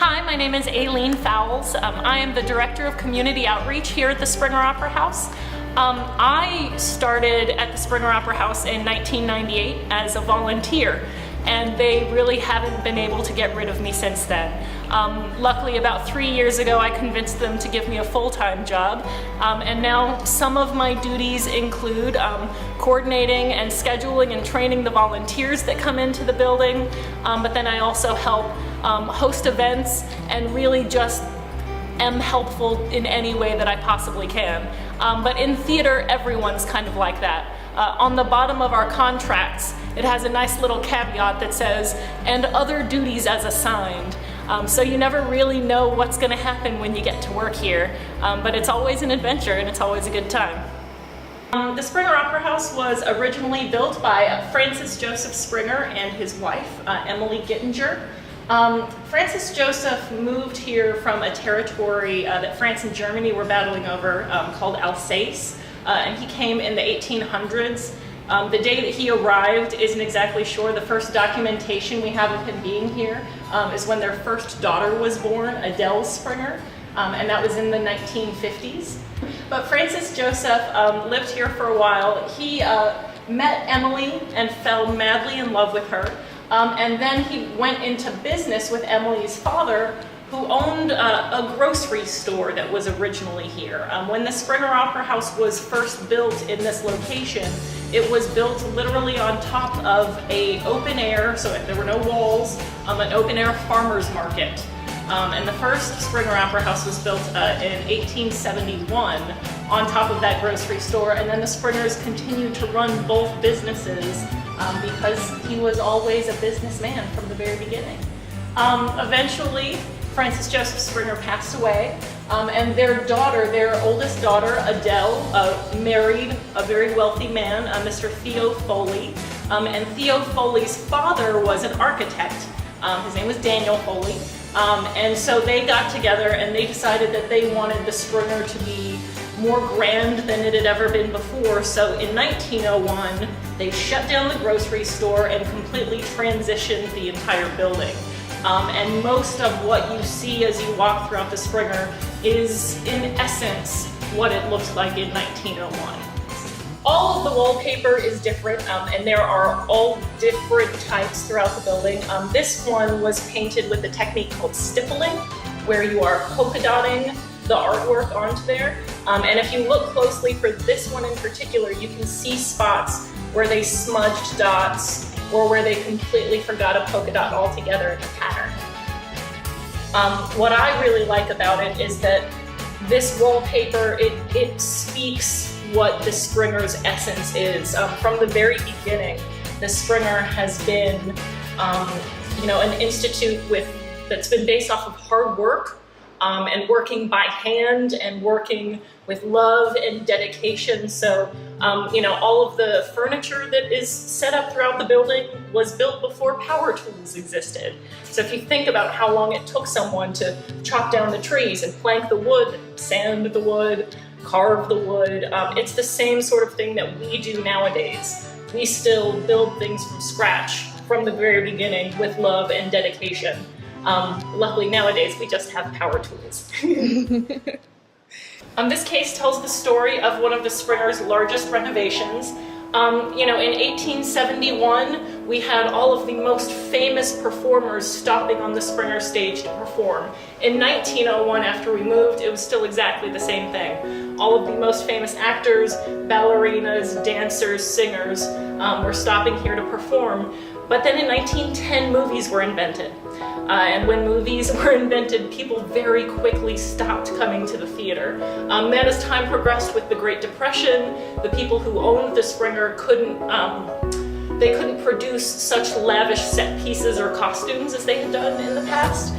Hi, my name is Aileen Fowles. I am the Director of Community Outreach here at the Springer Opera House. I started at the Springer Opera House in 1998 as a volunteer, and they really haven't been able to get rid of me since then. Luckily, about 3 years ago, I convinced them to give me a full-time job, and now some of my duties include coordinating and scheduling and training the volunteers that come into the building, but then I also help host events and really just am helpful in any way that I possibly can. But in theater, everyone's kind of like that. On the bottom of our contracts, it has a nice little caveat that says, "and other duties as assigned." So you never really know what's going to happen when you get to work here, but it's always an adventure and it's always a good time. The Springer Opera House was originally built by Francis Joseph Springer and his wife, Emily Gittinger. Francis Joseph moved here from a territory that France and Germany were battling over called Alsace, and he came in the 1800s. The day that he arrived isn't exactly sure. The first documentation we have of him being here is when their first daughter was born, Adele Springer, and that was in the 1950s. But Francis Joseph lived here for a while. He met Emily and fell madly in love with her. And then he went into business with Emily's father, who owned a grocery store that was originally here. When the Springer Opera House was first built in this location, it was built literally on top of an open air, so there were no walls, an open air farmer's market. And the first Springer Opera House was built in 1871 on top of that grocery store, and then the Springers continued to run both businesses because he was always a businessman from the very beginning. Eventually, Francis Joseph Springer passed away, and their daughter, their oldest daughter, Adele, married a very wealthy man, Mr. Theo Foley, and Theo Foley's father was an architect. His name was Daniel Foley, and so they got together and they decided that they wanted the Springer to be more grand than it had ever been before. So in 1901, they shut down the grocery store and completely transitioned the entire building. And most of what you see as you walk throughout the Springer is, in essence, what it looked like in 1901. All of the wallpaper is different, and there are all different types throughout the building. This one was painted with a technique called stippling, where you are polka dotting the artwork onto there. And if you look closely for this one in particular, you can see spots where they smudged dots or where they completely forgot a polka dot altogether in the pattern. What I really like about it is that this wallpaper, it speaks what the Springer's essence is. From the very beginning, the Springer has been an institute that's been based off of hard work and working by hand and working with love and dedication. So, all of the furniture that is set up throughout the building was built before power tools existed. So if you think about how long it took someone to chop down the trees and plank the wood, sand the wood, carve the wood, it's the same sort of thing that we do nowadays. We still build things from scratch from the very beginning with love and dedication. Luckily nowadays we just have power tools. This case tells the story of one of the Springer's largest renovations. In 1871, we had all of the most famous performers stopping on the Springer stage to perform. In 1901, after we moved, it was still exactly the same thing. All of the most famous actors, ballerinas, dancers, singers were stopping here to perform. But then in 1910, movies were invented. And when movies were invented, people very quickly stopped coming to the theater. Then as time progressed with the Great Depression, the people who owned the Springer couldn't produce such lavish set pieces or costumes as they had done in the past.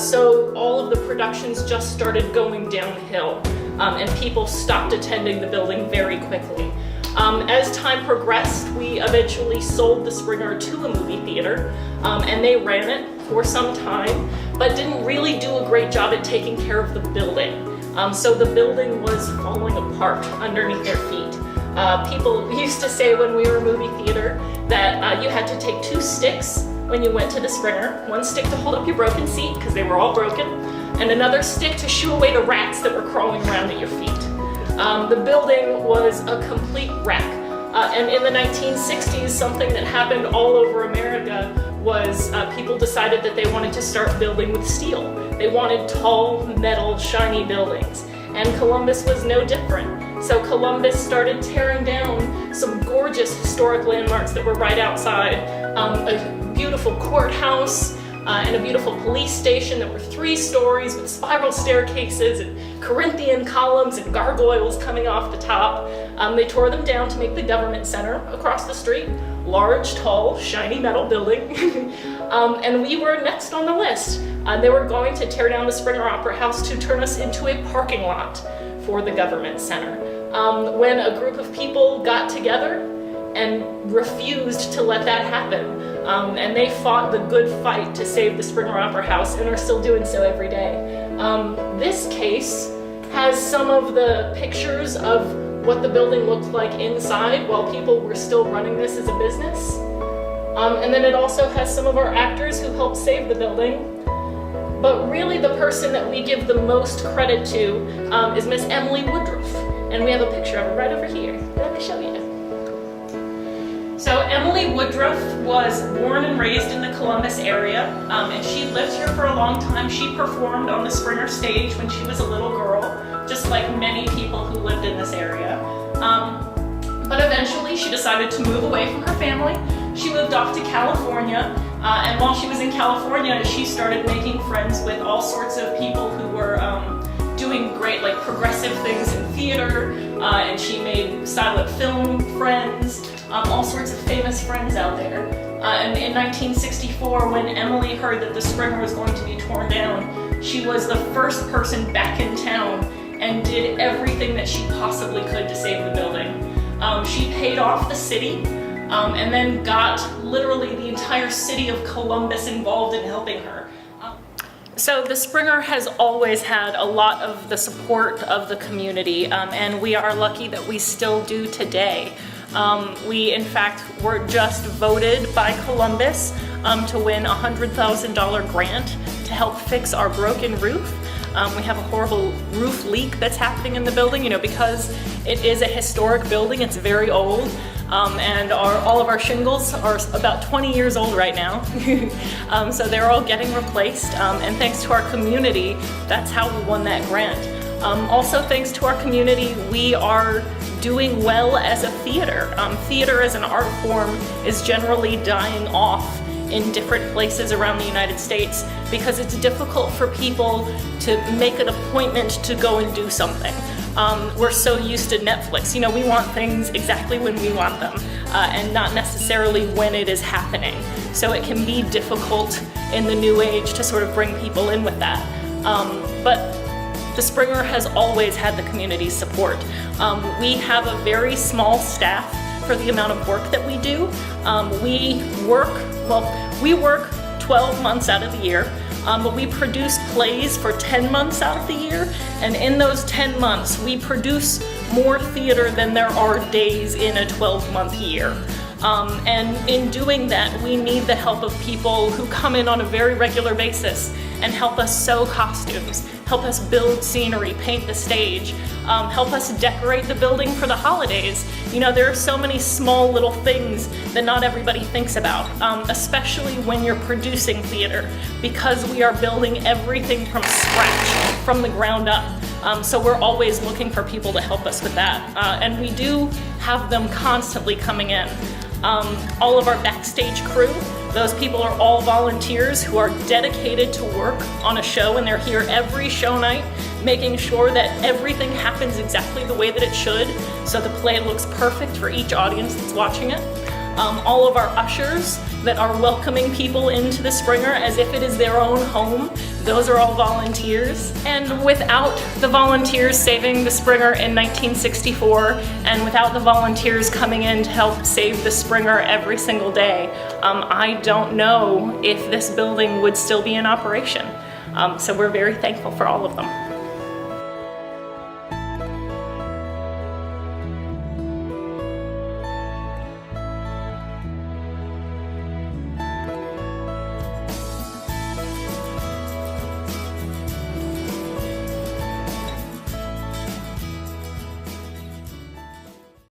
So all of the productions just started going downhill, and people stopped attending the building very quickly. As time progressed, we eventually sold the Springer to a movie theater, and they ran it for some time, but didn't really do a great job at taking care of the building. So the building was falling apart underneath their feet. People used to say when we were a movie theater that you had to take two sticks when you went to the Springer. One stick to hold up your broken seat, because they were all broken, and another stick to shoo away the rats that were crawling around at your feet. The building was a complete wreck. And in the 1960s, something that happened all over America was people decided that they wanted to start building with steel. They wanted tall, metal, shiny buildings. And Columbus was no different. So Columbus started tearing down some gorgeous historic landmarks that were right outside. A beautiful courthouse and a beautiful police station that were 3 stories with spiral staircases and Corinthian columns and gargoyles coming off the top. They tore them down to make the government center across the street. Large, tall, shiny metal building. And we were next on the list. They were going to tear down the Springer Opera House to turn us into a parking lot for the government center. When a group of people got together and refused to let that happen, and they fought the good fight to save the Springer Opera House and are still doing so every day. This case has some of the pictures of what the building looked like inside while people were still running this as a business. And then it also has some of our actors who helped save the building. But really the person that we give the most credit to is Miss Emily Woodruff. And we have a picture of her right over here. Let me show you. So Emily Woodruff was born and raised in the Columbus area, and she lived here for a long time. She performed on the Springer stage when she was a little girl, just like many people who lived in this area. But eventually she decided to move away from her family. She moved off to California, and while she was in California, she started making friends with all sorts of people who were doing great, like progressive things in theater, and she made silent film friends, all sorts of famous friends out there. And in 1964, when Emily heard that the Springer was going to be torn down, she was the first person back in town and did everything that she possibly could to save the building. She paid off the city, and then got literally the entire city of Columbus involved in helping her. So the Springer has always had a lot of the support of the community, and we are lucky that we still do today. We, in fact, were just voted by Columbus to win a $100,000 grant to help fix our broken roof. We have a horrible roof leak that's happening in the building, you know, because it is a historic building, it's very old. And all of our shingles are about 20 years old right now. So they're all getting replaced, and thanks to our community, that's how we won that grant. Also thanks to our community, we are doing well as a theater. Theater as an art form is generally dying off in different places around the United States because it's difficult for people to make an appointment to go and do something. We're so used to Netflix. You know, we want things exactly when we want them, and not necessarily when it is happening. So it can be difficult in the new age to sort of bring people in with that. But the Springer has always had the community's support. We have a very small staff for the amount of work that we do. We work 12 months out of the year. But we produce plays for 10 months out of the year, and in those 10 months we produce more theater than there are days in a 12-month year. And in doing that, we need the help of people who come in on a very regular basis and help us sew costumes, help us build scenery, paint the stage, help us decorate the building for the holidays. You know, there are so many small little things that not everybody thinks about, especially when you're producing theater, because we are building everything from scratch, from the ground up. So we're always looking for people to help us with that. And we do have them constantly coming in. All of our backstage crew, those people are all volunteers who are dedicated to work on a show, and they're here every show night making sure that everything happens exactly the way that it should, so the play looks perfect for each audience that's watching it. All of our ushers that are welcoming people into the Springer as if it is their own home, those are all volunteers. And without the volunteers saving the Springer in 1964, and without the volunteers coming in to help save the Springer every single day, I don't know if this building would still be in operation. So we're very thankful for all of them.